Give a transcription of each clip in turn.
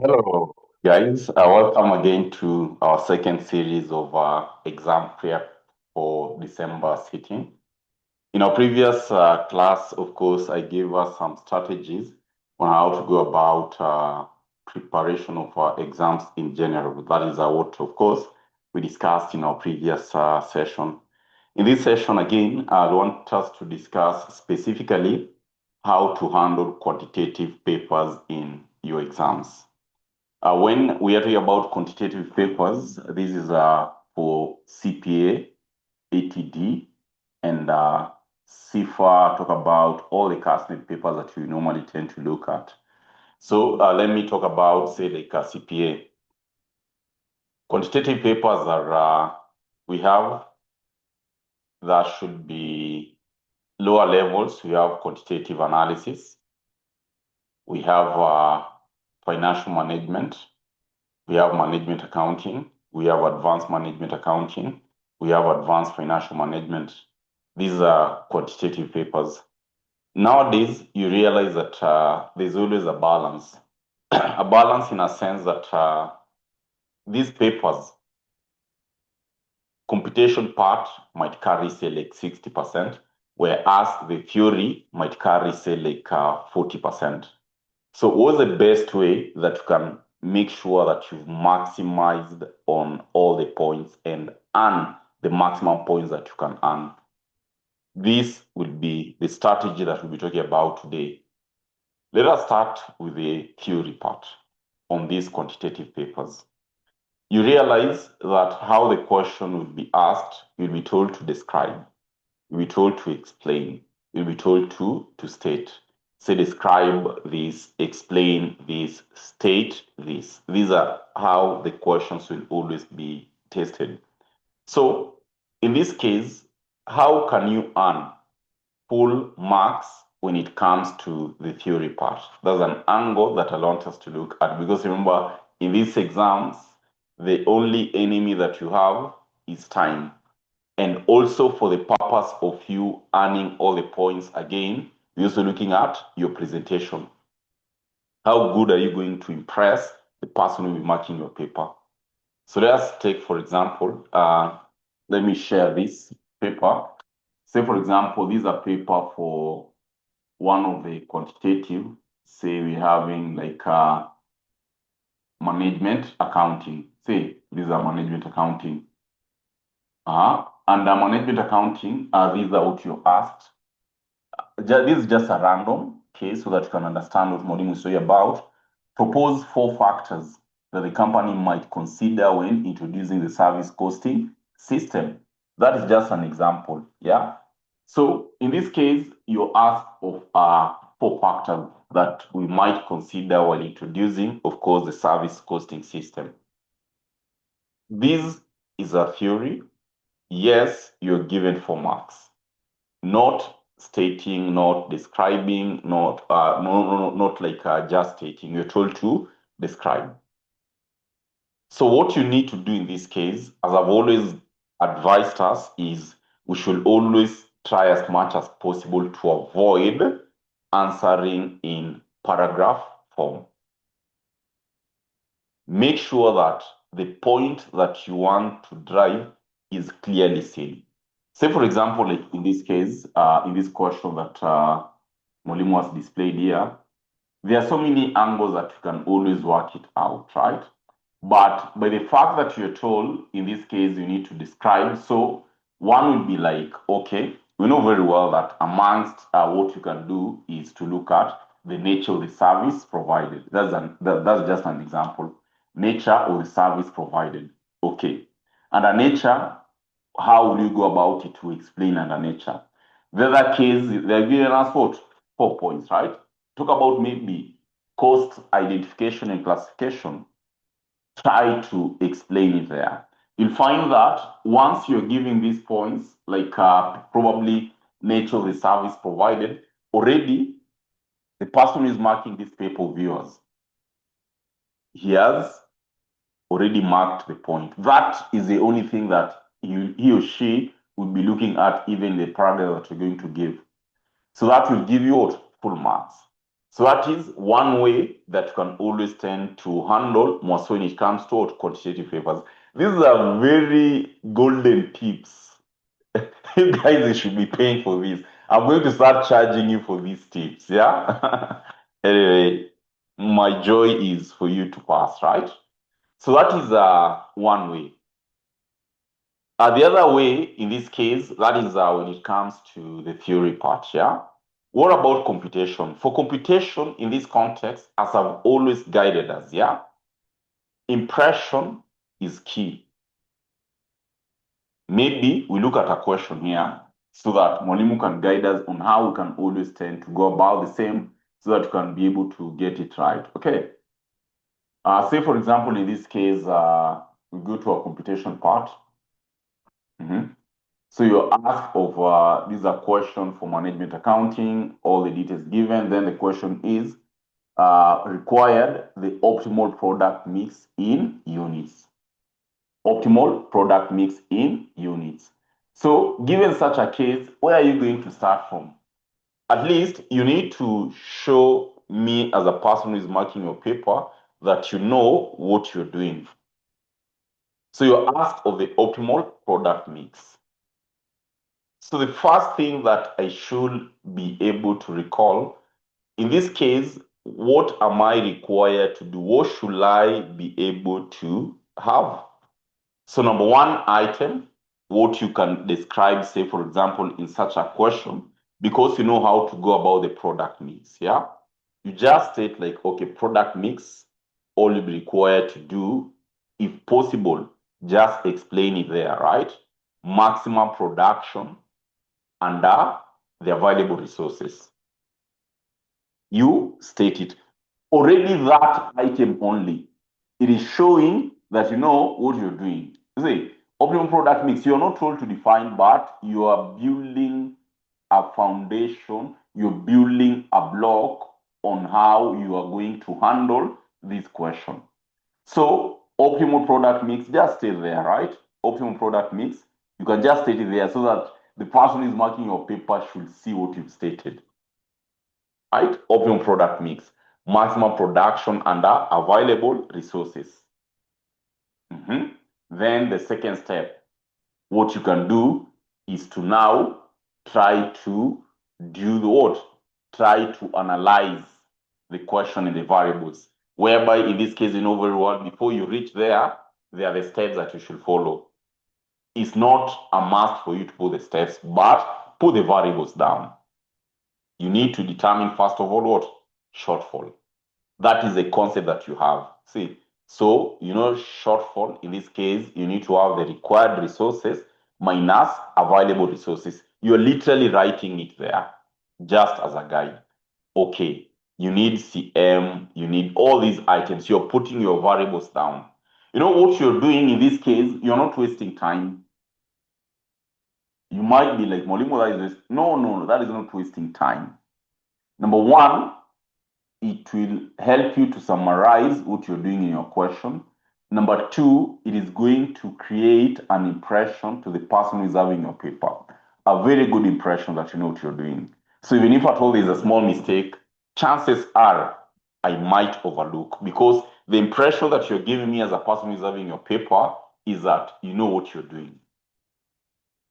Hello, guys. Welcome again to our second series of exam prep for December sitting. In our previous class, of course, I gave us some strategies on how to go about preparation of exams in general. That is what, of course, we discussed in our previous session. In this session, again, I want us to discuss specifically how to handle quantitative papers in your exams. When we are talking about quantitative papers, this is for CPA, ATD, and CIFA. Talk about all the Kasneb papers that you normally tend to look at. So let me talk about, say, like CPA. Quantitative papers are, we have, that should be lower levels. We have quantitative analysis. We have financial management. We have management accounting. We have advanced management accounting. We have advanced financial management. These are quantitative papers. Nowadays, you realize that there's always a balance. A balance in a sense that these papers, computation part might carry, say, like 60%, whereas the theory might carry, say, like 40%. So what's the best way that you can make sure that you've maximized on all the points and earn the maximum points that you can earn? This will be the strategy that we'll be talking about today. Let us start with the theory part on these quantitative papers. You realize that how the question will be asked, you'll be told to describe, you'll be told to explain, you'll be told to state. Say, describe this, explain this, state this. These are how the questions will always be tested. So, in this case, how can you earn full marks when it comes to the theory part? That's an angle that I want us to look at, because remember, in these exams, the only enemy that you have is time. And also, for the purpose of you earning all the points again, you're also looking at your presentation. How good are you going to impress the person who will be marking your paper? So let's take, for example, let me share this paper. Say, for example, these are paper for one of the quantitative. Say we're having like management accounting. Say these are management accounting. Under management accounting, these are what you asked. This is just a random case so that you can understand what Modimo is talking about. Propose 4 factors that the company might consider when introducing the service costing system. That is just an example. Yeah. So in this case, you ask of 4 factors that we might consider while introducing, of course, the service costing system. This is a theory. Yes, you're given 4 marks. Not stating, not describing, not like just stating. You're told to describe. So what you need to do in this case, as I've always advised us, is we should always try as much as possible to avoid answering in paragraph form. Make sure that the point that you want to drive is clearly seen. Say, for example, like in this case, in this question that Molimo has displayed here, there are so many angles that you can always work it out, right? But by the fact that you're told, in this case, you need to describe. So one would be like, okay, we know very well that amongst what you can do is to look at the nature of the service provided. That's just an example. Nature of the service provided. Okay. Under nature, how will you go about it to explain under nature? The other case, they're giving us what? 4 points, right? Talk about maybe cost identification and classification. Try to explain it there. You'll find that once you're giving these points, like probably nature of the service provided, already the person who is marking this paper of yours, he has already marked the point. That is the only thing that he or she would be looking at, even the paragraph that you're going to give. So that will give you what? Full marks. So that is one way that you can always tend to handle more so when it comes to quantitative papers. These are very golden tips. You guys, you should be paying for this. I'm going to start charging you for these tips, yeah? Anyway, my joy is for you to pass, right? So that is one way. The other way, in this case, that is when it comes to the theory part, yeah? What about computation? For computation, in this context, as I've always guided us, yeah? Impression is key. Maybe we look at a question here so that Mwalimu can guide us on how we can always tend to go about the same so that you can be able to get it right. Okay. Say, for example, in this case, we go to a computation part. So you ask of, this is a question for management accounting, all the details given. Then the question is, required the optimal product mix in units. Optimal product mix in units. So given such a case, where are you going to start from? At least you need to show me as a person who is marking your paper that you know what you're doing. So you ask of the optimal product mix. So the first thing that I should be able to recall, in this case, what am I required to do? What should I be able to have? So number one item, what you can describe, say, for example, in such a question, because you know how to go about the product mix, yeah? You just state like, okay, product mix, all you'll be required to do, if possible, just explain it there, right? Maximum production under the available resources. You state it. Already that item only, it is showing that you know what you're doing. You see, optimum product mix, you're not told to define, but you are building a foundation, you're building a block on how you are going to handle this question. So, optimal product mix, just stay there, right? Optimal product mix, you can just state it there so that the person who is marking your paper should see what you've stated. Right? Optimum product mix, maximum production under available resources. Then the second step, what you can do is to now try to do the what? Try to analyze the question and the variables. Whereby in this case, you know very well, before you reach there, there are the steps that you should follow. It's not a must for you to put the steps, but put the variables down. You need to determine, first of all, what? Shortfall. That is a concept that you have. See, so, you know, shortfall, in this case, you need to have the required resources minus available resources. You're literally writing it there just as a guide. Okay, you need CM, you need all these items. You're putting your variables down. You know what you're doing in this case? You're not wasting time. You might be like, Molimo, that is this. No, that is not wasting time. Number one, it will help you to summarize what you're doing in your question. Number two, it is going to create an impression to the person who is having your paper. A very good impression that you know what you're doing. So even if at all there's a small mistake, chances are I might overlook because the impression that you're giving me as a person who is having your paper is that you know what you're doing.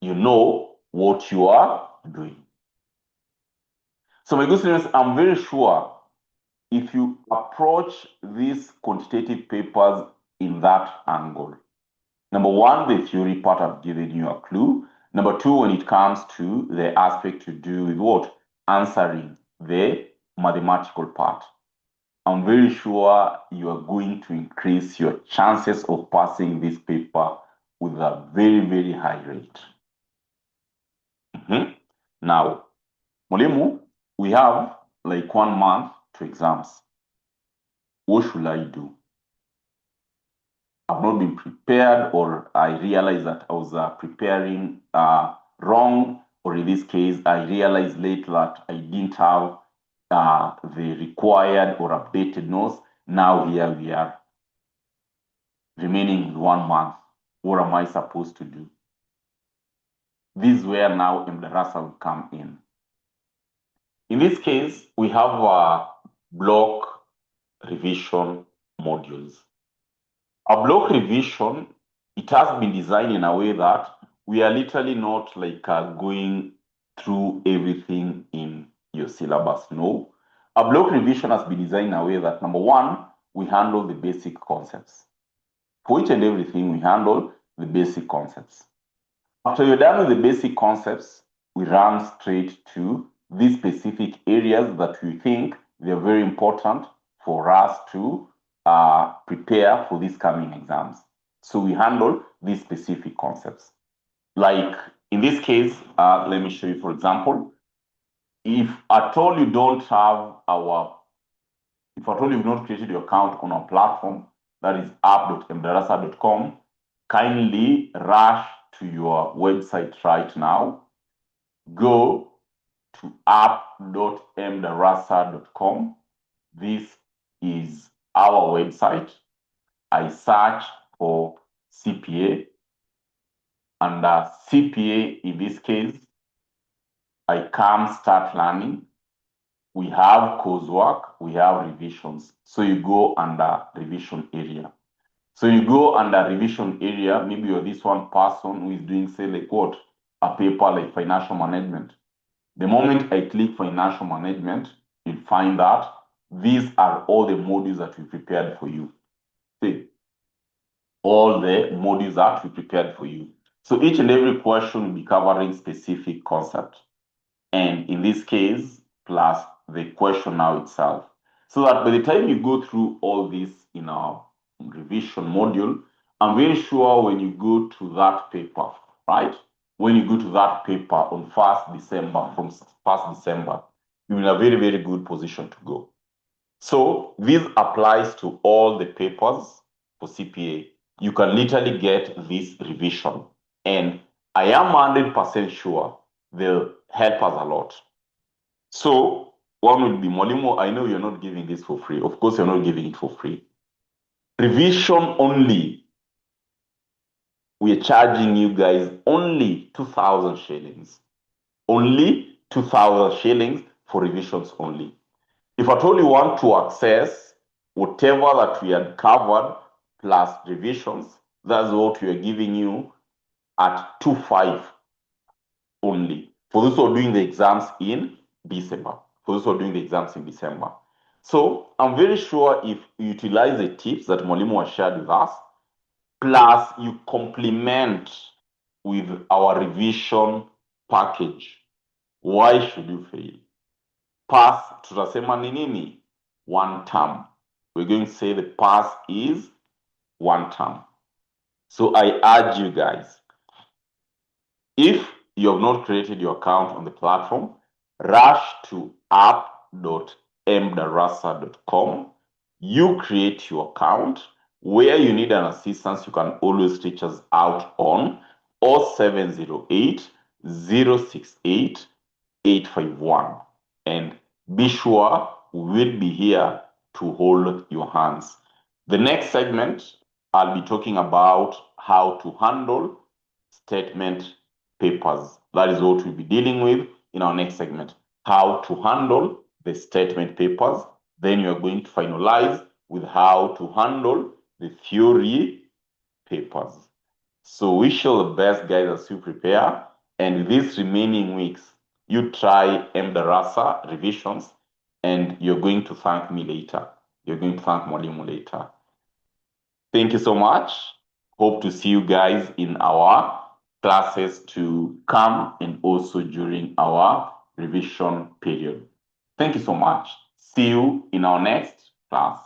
You know what you are doing. So my good students, I'm very sure if you approach these quantitative papers in that angle, number one, the theory part, I've given you a clue. Number two, when it comes to the aspect to do with what? Answering the mathematical part. I'm very sure you are going to increase your chances of passing this paper with a very, very high rate. Now, Mwalimu, we have like 1 month to exams. What should I do? I've not been prepared, or I realized that I was preparing wrong, or in this case, I realized late that I didn't have the required or updated notes. Now here we are, remaining 1 month. What am I supposed to do? This is where now mDarasa will come in. In this case, we have block revision modules. A block revision, it has been designed in a way that we are literally not like going through everything in your syllabus. No. A block revision has been designed in a way that, number one, we handle the basic concepts. For each and everything, we handle the basic concepts. After you're done with the basic concepts, we run straight to these specific areas that we think they're very important for us to prepare for these coming exams. So we handle these specific concepts. Like in this case, let me show you, for example, if at all you don't have if at all you've not created your account on our platform, that is app.mdarasa.com, kindly rush to your website right now. Go to app.mdarasa.com. This is our website. I search for CPA. Under CPA, in this case, I come start learning. We have coursework, we have revisions. So you go under revision area. So you go under revision area, maybe you're this one person who is doing, say, like what? A paper like financial management. The moment I click financial management, you'll find that these are all the modules that we prepared for you. See, all the modules that we prepared for you. So each and every question will be covering specific concept. And in this case, plus the question now itself. So that by the time you go through all this in our revision module, I'm very sure when you go to that paper, right? When you go to that paper on 1st December, from 1st December, you're in a very, very good position to go. So this applies to all the papers for CPA. You can literally get this revision. And I am 100% sure they'll help us a lot. So one would be Molimo, I know you're not giving this for free. Of course, you're not giving it for free. Revision only. We're charging you guys only 2,000 shillings. Only 2,000 shillings for revisions only. If at all you want to access whatever that we had covered plus revisions, that's what we are giving you at 2,500 only. For those who are doing the exams in December. For those who are doing the exams in December. So I'm very sure if you utilize the tips that Molimo has shared with us, plus you complement with our revision package, why should you fail? Pass tutasema ni nini? One term. We're going to say the pass is one term. So I urge you guys, if you have not created your account on the platform, rush to app.mdarasa.com. You create your account. Where you need an assistance, you can always reach us out on 0708 068 851. And be sure we will be here to hold your hands. The next segment, I'll be talking about how to handle statement papers. That is what we'll be dealing with in our next segment. How to handle the statement papers. Then you're going to finalize with how to handle the theory papers. So wish you the best, guys, as you prepare. And these remaining weeks, you try mDarasa revisions, and you're going to thank me later. You're going to thank Mwalimu later. Thank you so much. Hope to see you guys in our classes to come and also during our revision period. Thank you so much. See you in our next class.